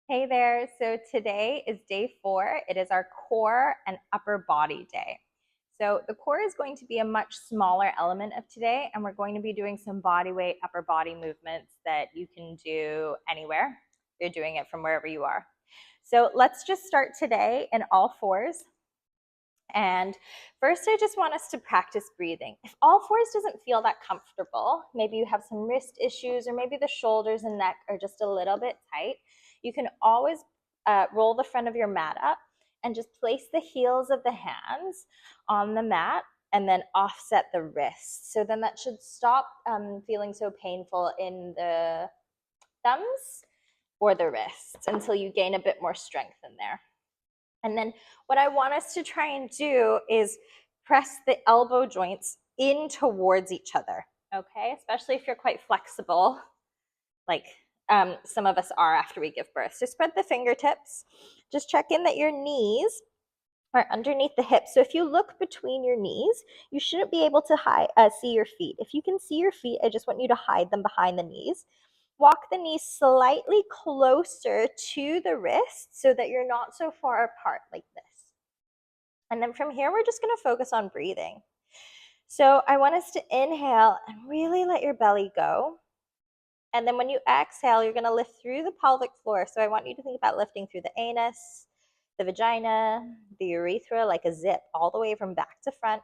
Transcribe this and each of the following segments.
Hey there. So today is day 4. It is our core and upper body day. So the core is going to be a much smaller element of today, and we're going to be doing some body weight, upper body movements that you can do anywhere. You're doing it from wherever you are. So let's just start today in all fours. And first, I just want us to practice breathing. If all fours doesn't feel that comfortable, maybe you have some wrist issues, or maybe the shoulders and neck are just a little bit tight, you can always roll the front of your mat up and just place the heels of the hands on the mat and then offset the wrists. So then that should stop feeling so painful in the thumbs or the wrists until you gain a bit more strength in there. And then what I want us to try and do is press the elbow joints in towards each other, okay? Especially if you're quite flexible, like some of us are after we give birth. So spread the fingertips. Just check in that your knees are underneath the hips. So if you look between your knees, you shouldn't be able to see your feet. If you can see your feet, I just want you to hide them behind the knees. Walk the knees slightly closer to the wrist so that you're not so far apart like this. And then from here, we're just going to focus on breathing. So I want us to inhale and really let your belly go. And then when you exhale, you're going to lift through the pelvic floor. So I want you to think about lifting through the anus, the vagina, the urethra, like a zip all the way from back to front,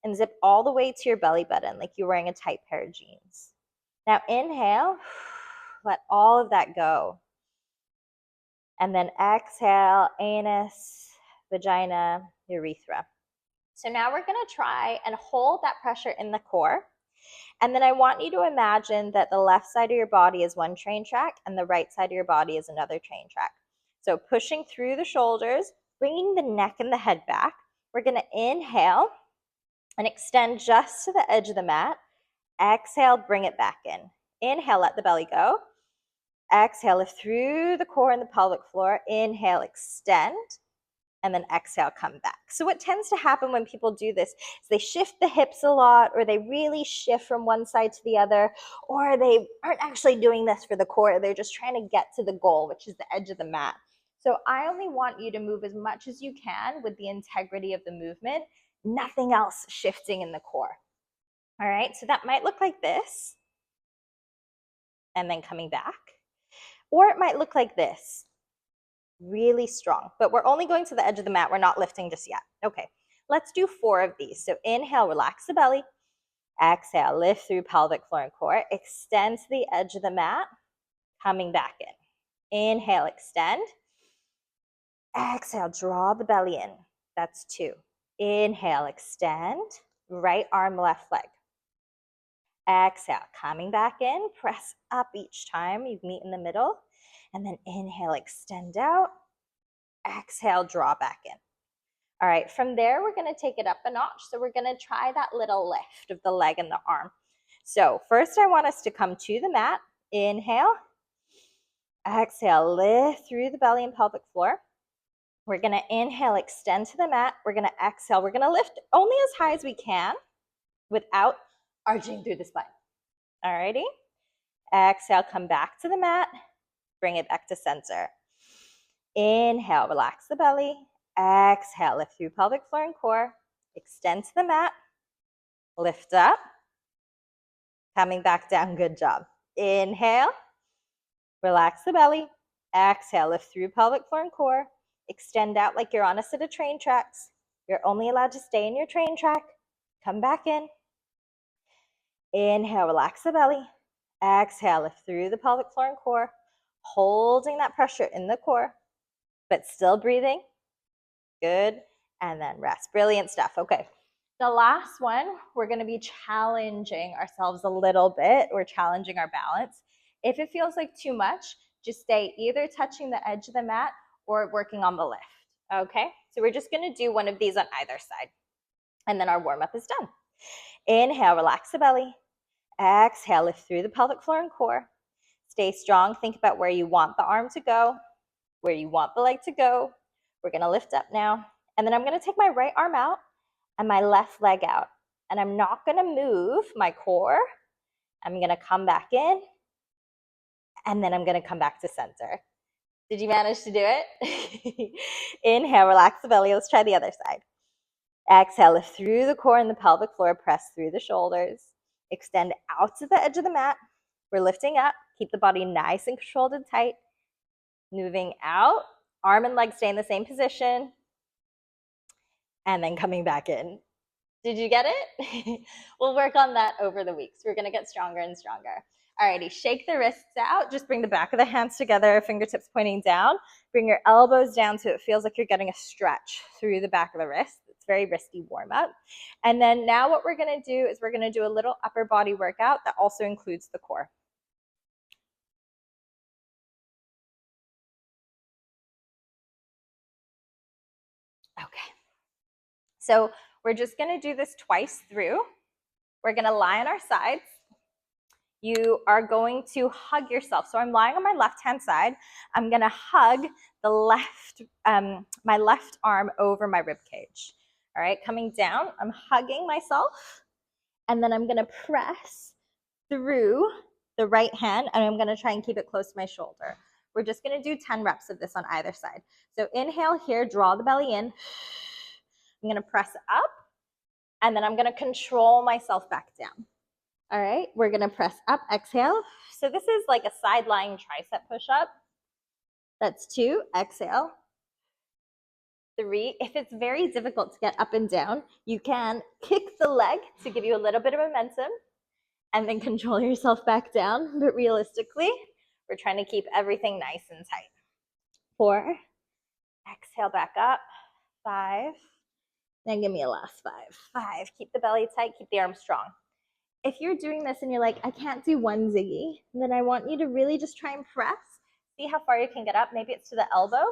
and zip all the way to your belly button like you're wearing a tight pair of jeans. Now inhale, let all of that go. And then exhale, anus, vagina, urethra. So now we're going to try and hold that pressure in the core. And then I want you to imagine that the left side of your body is one train track and the right side of your body is another train track. So pushing through the shoulders, bringing the neck and the head back. We're going to inhale and extend just to the edge of the mat. Exhale, bring it back in. Inhale, let the belly go. Exhale, lift through the core and the pelvic floor. Inhale, extend. And then exhale, come back. So what tends to happen when people do this is they shift the hips a lot, or they really shift from one side to the other, or they aren't actually doing this for the core. They're just trying to get to the goal, which is the edge of the mat. So I only want you to move as much as you can with the integrity of the movement, nothing else shifting in the core. All right, so that might look like this, and then coming back. Or it might look like this. Really strong, but we're only going to the edge of the mat. We're not lifting just yet. Okay, let's do 4 of these. So inhale, relax the belly. Exhale, lift through pelvic floor and core. Extend to the edge of the mat, coming back in. Inhale, extend. Exhale, draw the belly in. That's 2. Inhale, extend. Right arm, left leg. Exhale, coming back in. Press up each time you meet in the middle. And then inhale, extend out. Exhale, draw back in. All right, from there, we're going to take it up a notch. So we're going to try that little lift of the leg and the arm. So first, I want us to come to the mat. Inhale. Exhale, lift through the belly and pelvic floor. We're going to inhale, extend to the mat. We're going to exhale. We're going to lift only as high as we can without arching through the spine. All righty. Exhale, come back to the mat. Bring it back to center. Inhale, relax the belly. Exhale, lift through pelvic floor and core. Extend to the mat. Lift up. Coming back down, good job. Inhale, relax the belly. Exhale, lift through pelvic floor and core. Extend out like you're on a set of train tracks. You're only allowed to stay in your train track. Come back in. Inhale, relax the belly. Exhale, lift through the pelvic floor and core. Holding that pressure in the core, but still breathing. Good. And then rest. Brilliant stuff. Okay. The last one, we're going to be challenging ourselves a little bit. We're challenging our balance. If it feels like too much, just stay either touching the edge of the mat or working on the lift. Okay. So we're just going to do one of these on either side. And then our warm-up is done. Inhale, relax the belly. Exhale, lift through the pelvic floor and core. Stay strong. Think about where you want the arm to go, where you want the leg to go. We're going to lift up now. And then I'm going to take my right arm out and my left leg out. And I'm not going to move my core. I'm going to come back in. And then I'm going to come back to center. Did you manage to do it? Inhale, relax the belly. Let's try the other side. Exhale, lift through the core and the pelvic floor, press through the shoulders. Extend out to the edge of the mat. We're lifting up. Keep the body nice and controlled and tight. Moving out. Arm and leg stay in the same position. And then coming back in. Did you get it? We'll work on that over the weeks. We're going to get stronger and stronger. Alrighty, shake the wrists out. Just bring the back of the hands together, fingertips pointing down. Bring your elbows down so it feels like you're getting a stretch through the back of the wrist. It's very wristy warm up. And then now what we're going to do is we're going to do a little upper body workout that also includes the core. Okay. So we're just going to do this twice through. We're going to lie on our sides. You are going to hug yourself. So I'm lying on my left-hand side. I'm going to hug the my left arm over my rib cage. All right, coming down, I'm hugging myself, and then I'm going to press through the right hand, and I'm going to try and keep it close to my shoulder. We're just going to do 10 reps of this on either side. So inhale here, draw the belly in. I'm going to press up, and then I'm going to control myself back down. All right, we're going to press up, exhale. So this is like a side lying tricep push-up. That's 2, exhale. 3, if it's very difficult to get up and down, you can kick the leg to give you a little bit of momentum and then control yourself back down. But realistically, we're trying to keep everything nice and tight. 4, exhale back up. 5, then give me a last 5. 5, keep the belly tight, keep the arms strong. If you're doing this and you're like, I can't do one Ziggy, then I want you to really just try and press. See how far you can get up. Maybe it's to the elbow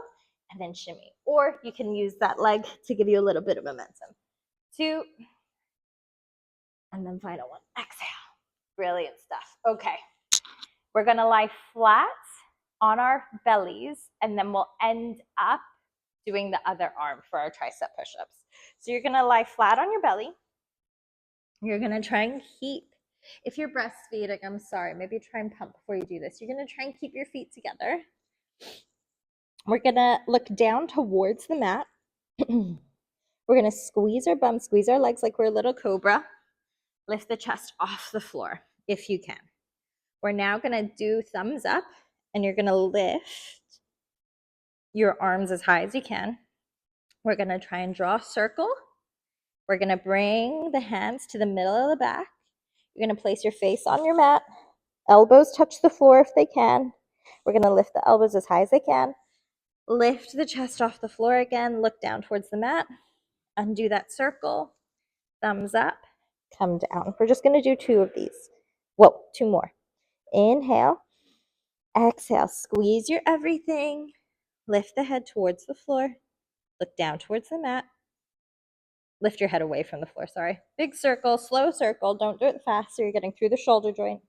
and then shimmy. Or you can use that leg to give you a little bit of momentum. 2, and then final 1. Exhale. Brilliant stuff. Okay. We're going to lie flat on our bellies, and then we'll end up doing the other arm for our tricep push-ups. So you're going to lie flat on your belly. You're going to try and keep, if you're breastfeeding, I'm sorry, maybe try and pump before you do this. You're going to try and keep your feet together. We're going to look down towards the mat. We're going to squeeze our bum, squeeze our legs like we're a little cobra. Lift the chest off the floor if you can. We're now going to do thumbs up, and you're going to lift your arms as high as you can. We're going to try and draw a circle. We're going to bring the hands to the middle of the back. You're going to place your face on your mat. Elbows touch the floor if they can. We're going to lift the elbows as high as they can. Lift the chest off the floor again. Look down towards the mat. Undo that circle. Thumbs up. Come down. We're just going to do 2 of these. Whoa, 2 more. Inhale. Exhale. Squeeze your everything. Lift the head towards the floor. Look down towards the mat. Lift your head away from the floor, sorry. Big circle, slow circle. Don't do it fast so you're getting through the shoulder joint.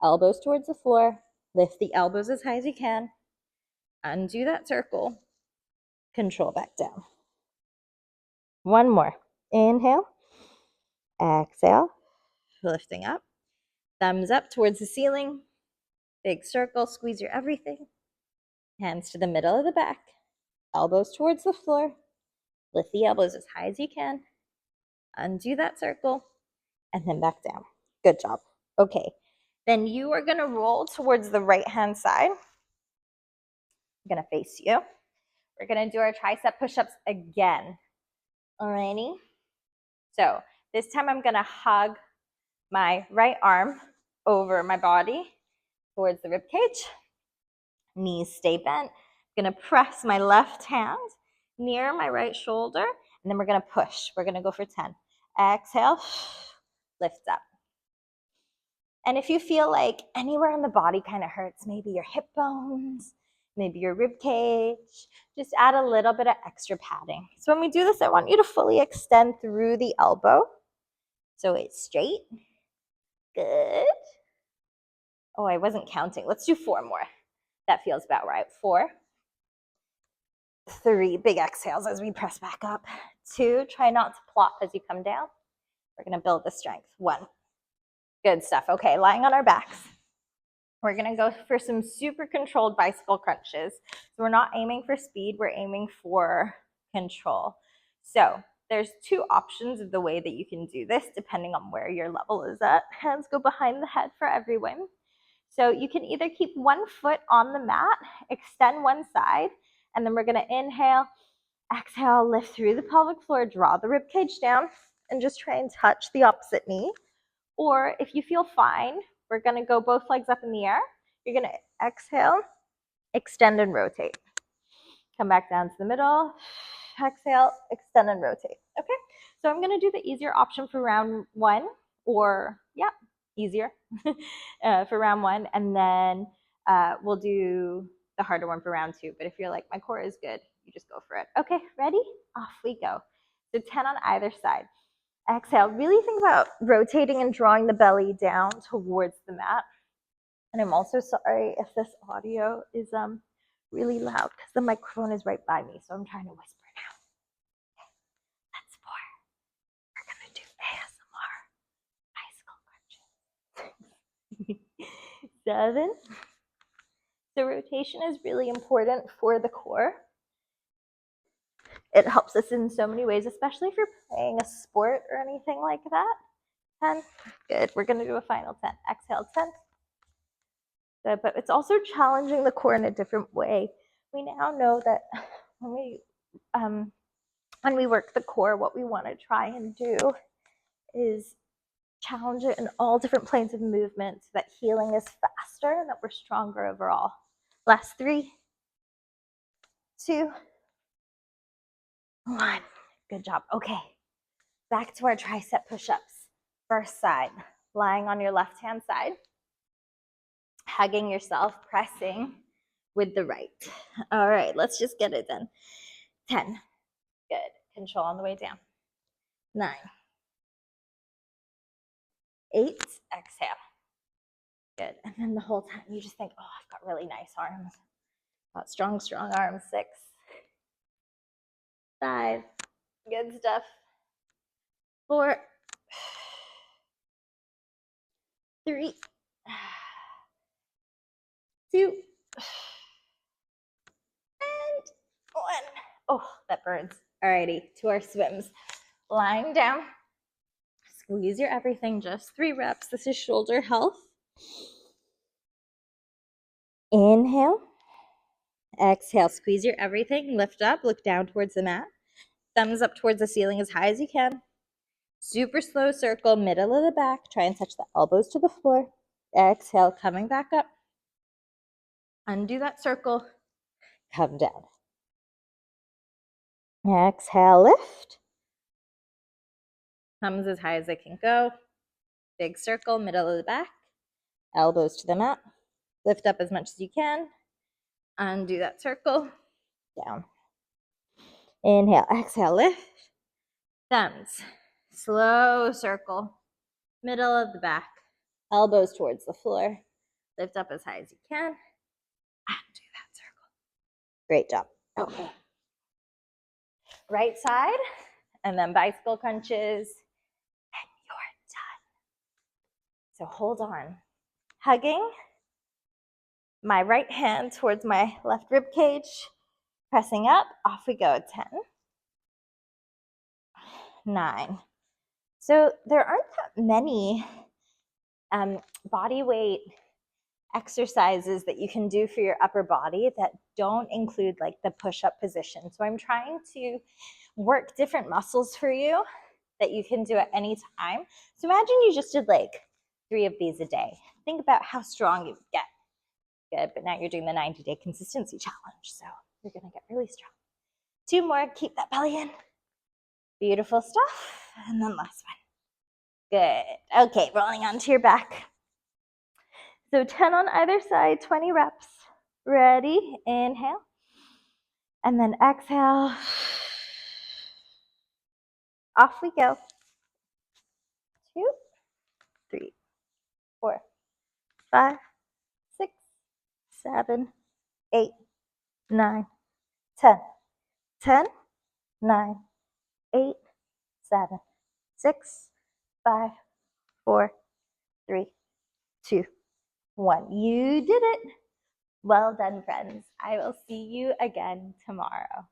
Elbows towards the floor. Lift the elbows as high as you can. Undo that circle. Control back down. 1 more. Inhale. Exhale. Lifting up. Thumbs up towards the ceiling. Big circle. Squeeze your everything. Hands to the middle of the back. Elbows towards the floor. Lift the elbows as high as you can. Undo that circle. And then back down. Good job. Okay. Then you are going to roll towards the right-hand side. I'm going to face you. We're going to do our tricep push-ups again. Alrighty. So this time I'm going to hug my right arm over my body towards the rib cage. Knees stay bent. I'm going to press my left hand near my right shoulder, and then we're going to push. We're going to go for 10. Exhale, lift up. And if you feel like anywhere in the body kind of hurts, maybe your hip bones, maybe your rib cage, just add a little bit of extra padding. So when we do this, I want you to fully extend through the elbow so it's straight. Good. Oh, I wasn't counting. Let's do 4 more. That feels about right. 4, 3, big exhales as we press back up. 2, try not to plop as you come down. We're going to build the strength. 1. Good stuff. Okay, lying on our backs. We're gonna go for some super controlled bicycle crunches. So we're not aiming for speed, we're aiming for control. So there's two options of the way that you can do this depending on where your level is at. Hands go behind the head for everyone. So you can either keep one foot on the mat, extend one side, and then we're gonna inhale, exhale, lift through the pelvic floor, draw the rib cage down, and just try and touch the opposite knee. Or if you feel fine, we're gonna go both legs up in the air. You're gonna exhale, extend and rotate. Come back down to the middle, exhale, extend and rotate. Okay, so I'm gonna do the easier option for round one, or easier for round one, and then we'll do the harder one for round two. But if you're like, my core is good, you just go for it. Okay, ready? Off we go. So 10 on either side. Exhale, really think about rotating and drawing the belly down towards the mat. And I'm also sorry if this audio is really loud because the microphone is right by me, so I'm trying to whisper now. That's 4. We're gonna do ASMR bicycle crunches. 7. So rotation is really important for the core. It helps us in so many ways, especially if you're playing a sport or anything like that. 10. Good. We're going to do a final 10. Exhale, 10. Good. But it's also challenging the core in a different way. We now know that when we work the core, what we want to try and do is challenge it in all different planes of movement so that healing is faster and that we're stronger overall. Last 3, 2, 1. Good job. Okay, back to our tricep push-ups. First side, lying on your left-hand side, hugging yourself, pressing with the right. All right, let's just get it done. 10. Good. Control on the way down. 9. 8. Exhale. Good. And then the whole time you just think, oh, I've got really nice arms. Got strong, strong arms. 6. 5. Good stuff. 4. 3. 2. And 1. Oh, that burns. Alrighty, to our swims. Lying down. Squeeze your everything, just 3 reps. This is shoulder health. Inhale. Exhale, squeeze your everything. Lift up, look down towards the mat. Thumbs up towards the ceiling as high as you can. Super slow circle, middle of the back. Try and touch the elbows to the floor. Exhale, coming back up. Undo that circle. Come down. Exhale, lift. Thumbs as high as they can go. Big circle, middle of the back. Elbows to the mat. Lift up as much as you can. Undo that circle. Down. Inhale, exhale, lift. Thumbs. Slow circle. Middle of the back. Elbows towards the floor. Lift up as high as you can. Undo that circle. Great job. Okay. Right side. And then bicycle crunches. And you're done. So hold on. Hugging my right hand towards my left rib cage. Pressing up. Off we go. 10. 9. So there aren't that many body weight exercises that you can do for your upper body that don't include like the push-up position. So I'm trying to work different muscles for you that you can do at any time. So imagine you just did like 3 of these a day. Think about how strong you would get. Good, but now you're doing the 90-day consistency challenge. So you're gonna get really strong. 2 more, keep that belly in. Beautiful stuff. And then last one. Good. Okay, rolling onto your back. So 10 on either side, 20 reps. Ready? Inhale. And then exhale. Off we go. 2, 3, 4, 5, 6, 7, 8, 9, 10. 10, 9, 8, 7, 6, 5, 4, 3, 2, 1. You did it. Well done, friends. I will see you again tomorrow.